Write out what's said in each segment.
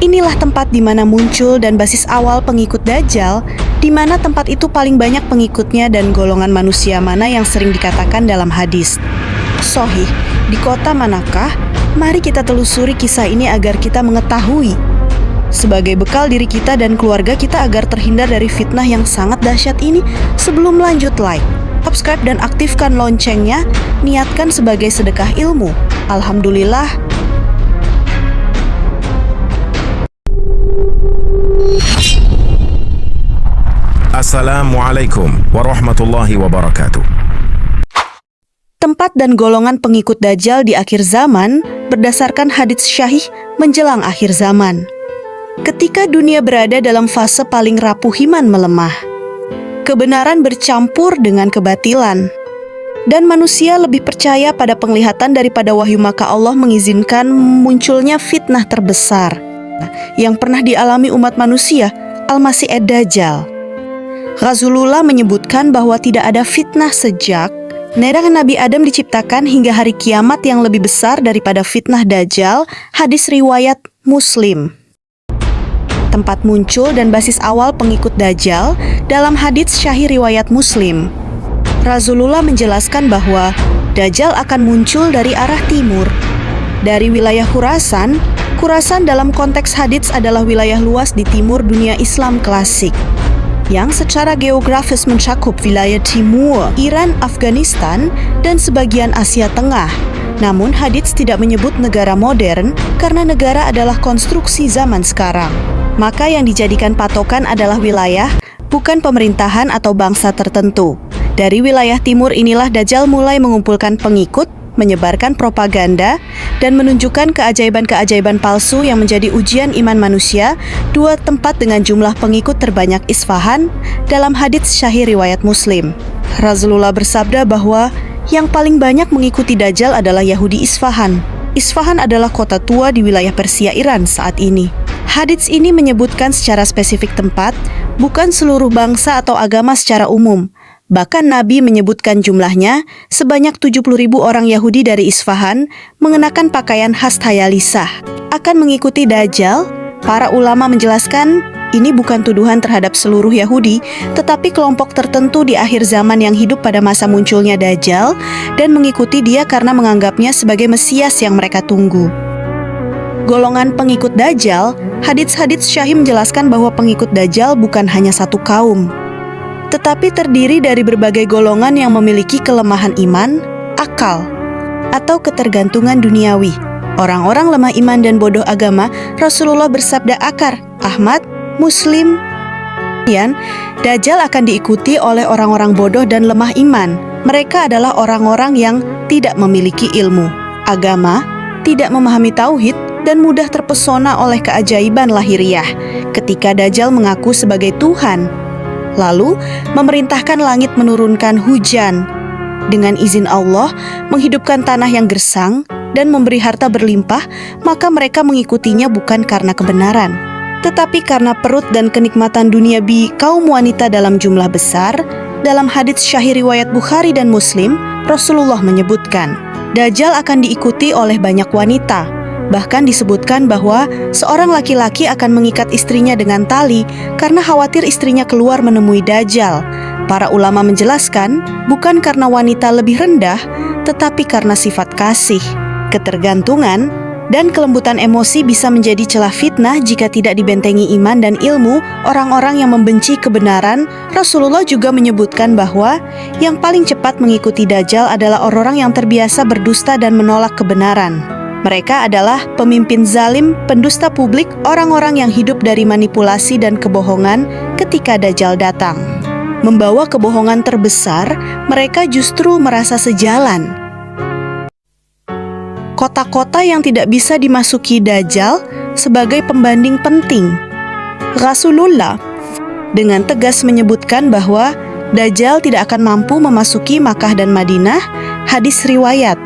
Inilah tempat di mana muncul dan basis awal pengikut Dajjal, di mana tempat itu paling banyak pengikutnya dan golongan manusia mana yang sering dikatakan dalam hadis. Sahih, di kota manakah? Mari kita telusuri kisah ini agar kita mengetahui. Sebagai bekal diri kita dan keluarga kita agar terhindar dari fitnah yang sangat dahsyat ini. Sebelum lanjut, like, subscribe dan aktifkan loncengnya. Niatkan sebagai sedekah ilmu. Alhamdulillah. Assalamualaikum warahmatullahi wabarakatuh. Tempat dan golongan pengikut Dajjal di akhir zaman berdasarkan hadits syahih menjelang akhir zaman. Ketika dunia berada dalam fase paling rapuh iman melemah, kebenaran bercampur dengan kebatilan, dan manusia lebih percaya pada penglihatan daripada wahyu, maka Allah mengizinkan munculnya fitnah terbesar yang pernah dialami umat manusia, Al-Masih Ad-Dajjal. Rasulullah menyebutkan bahwa tidak ada fitnah sejak nerangan Nabi Adam diciptakan hingga hari kiamat yang lebih besar daripada fitnah Dajjal. Hadis riwayat Muslim. Tempat muncul dan basis awal pengikut Dajjal dalam hadits syahih riwayat Muslim. Rasulullah menjelaskan bahwa Dajjal akan muncul dari arah timur, dari wilayah Khurasan. Khurasan dalam konteks hadits adalah wilayah luas di timur dunia Islam klasik, yang secara geografis mencakup wilayah timur, Iran, Afghanistan, dan sebagian Asia Tengah. Namun hadits tidak menyebut negara modern karena negara adalah konstruksi zaman sekarang. Maka yang dijadikan patokan adalah wilayah, bukan pemerintahan atau bangsa tertentu. Dari wilayah timur inilah Dajjal mulai mengumpulkan pengikut, menyebarkan propaganda, dan menunjukkan keajaiban-keajaiban palsu yang menjadi ujian iman manusia. Dua tempat dengan jumlah pengikut terbanyak Isfahan dalam hadits syahih riwayat Muslim. Rasulullah bersabda bahwa yang paling banyak mengikuti Dajjal adalah Yahudi Isfahan. Isfahan adalah kota tua di wilayah Persia Iran saat ini. Hadits ini menyebutkan secara spesifik tempat, bukan seluruh bangsa atau agama secara umum. Bahkan Nabi menyebutkan jumlahnya sebanyak 70.000 orang Yahudi dari Isfahan mengenakan pakaian khas Tayalisah akan mengikuti Dajjal. Para ulama menjelaskan ini bukan tuduhan terhadap seluruh Yahudi, tetapi kelompok tertentu di akhir zaman yang hidup pada masa munculnya Dajjal dan mengikuti dia karena menganggapnya sebagai Mesias yang mereka tunggu. Golongan pengikut Dajjal, hadits-hadits syahih menjelaskan bahwa pengikut Dajjal bukan hanya satu kaum, tetapi terdiri dari berbagai golongan yang memiliki kelemahan iman, akal, atau ketergantungan duniawi. Orang-orang lemah iman dan bodoh agama. Rasulullah bersabda akar, Ahmad, Muslim, Dajjal akan diikuti oleh orang-orang bodoh dan lemah iman. Mereka adalah orang-orang yang tidak memiliki ilmu, agama, tidak memahami tauhid, dan mudah terpesona oleh keajaiban lahiriah. Ketika Dajjal mengaku sebagai Tuhan, lalu memerintahkan langit menurunkan hujan, dengan izin Allah menghidupkan tanah yang gersang dan memberi harta berlimpah, maka mereka mengikutinya bukan karena kebenaran, tetapi karena perut dan kenikmatan duniawi kaum wanita dalam jumlah besar. Dalam hadits syahih riwayat Bukhari dan Muslim, Rasulullah menyebutkan Dajjal akan diikuti oleh banyak wanita. Bahkan disebutkan bahwa seorang laki-laki akan mengikat istrinya dengan tali karena khawatir istrinya keluar menemui Dajjal. Para ulama menjelaskan bukan karena wanita lebih rendah, tetapi karena sifat kasih, ketergantungan, dan kelembutan emosi bisa menjadi celah fitnah jika tidak dibentengi iman dan ilmu orang-orang yang membenci kebenaran. Rasulullah juga menyebutkan bahwa yang paling cepat mengikuti Dajjal adalah orang-orang yang terbiasa berdusta dan menolak kebenaran. Mereka adalah pemimpin zalim, pendusta publik, orang-orang yang hidup dari manipulasi dan kebohongan. Ketika Dajjal datang membawa kebohongan terbesar, mereka justru merasa sejalan. Kota-kota yang tidak bisa dimasuki Dajjal sebagai pembanding penting. Rasulullah dengan tegas menyebutkan bahwa Dajjal tidak akan mampu memasuki Makkah dan Madinah. Hadis riwayat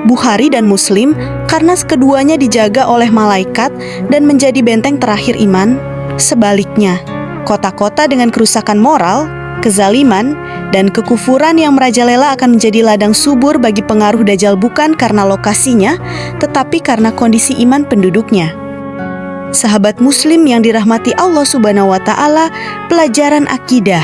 Bukhari dan Muslim, karena keduanya dijaga oleh malaikat dan menjadi benteng terakhir iman. Sebaliknya, kota-kota dengan kerusakan moral, kezaliman, dan kekufuran yang merajalela akan menjadi ladang subur bagi pengaruh Dajjal bukan karena lokasinya, tetapi karena kondisi iman penduduknya. Sahabat muslim yang dirahmati Allah Subhanahu wa Ta'ala, pelajaran akidah,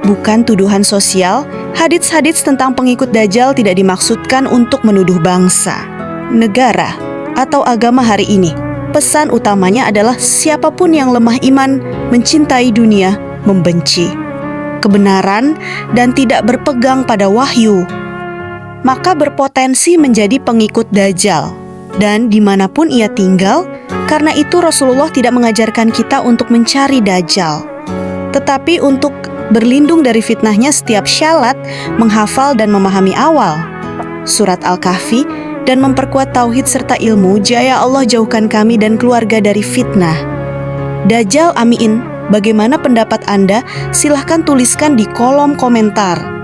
bukan tuduhan sosial. Hadits-hadits tentang pengikut Dajjal tidak dimaksudkan untuk menuduh bangsa, negara, atau agama hari ini. Pesan utamanya adalah siapapun yang lemah iman, mencintai dunia, membenci kebenaran, dan tidak berpegang pada wahyu, maka berpotensi menjadi pengikut Dajjal. Dan dimanapun ia tinggal, karena itu Rasulullah tidak mengajarkan kita untuk mencari Dajjal, tetapi untuk berlindung dari fitnahnya setiap syalat, menghafal dan memahami awal surat Al-Kahfi, dan memperkuat tauhid serta ilmu. Jaya Allah jauhkan kami dan keluarga dari fitnah Dajjal, amin. Bagaimana pendapat Anda? Silahkan tuliskan di kolom komentar.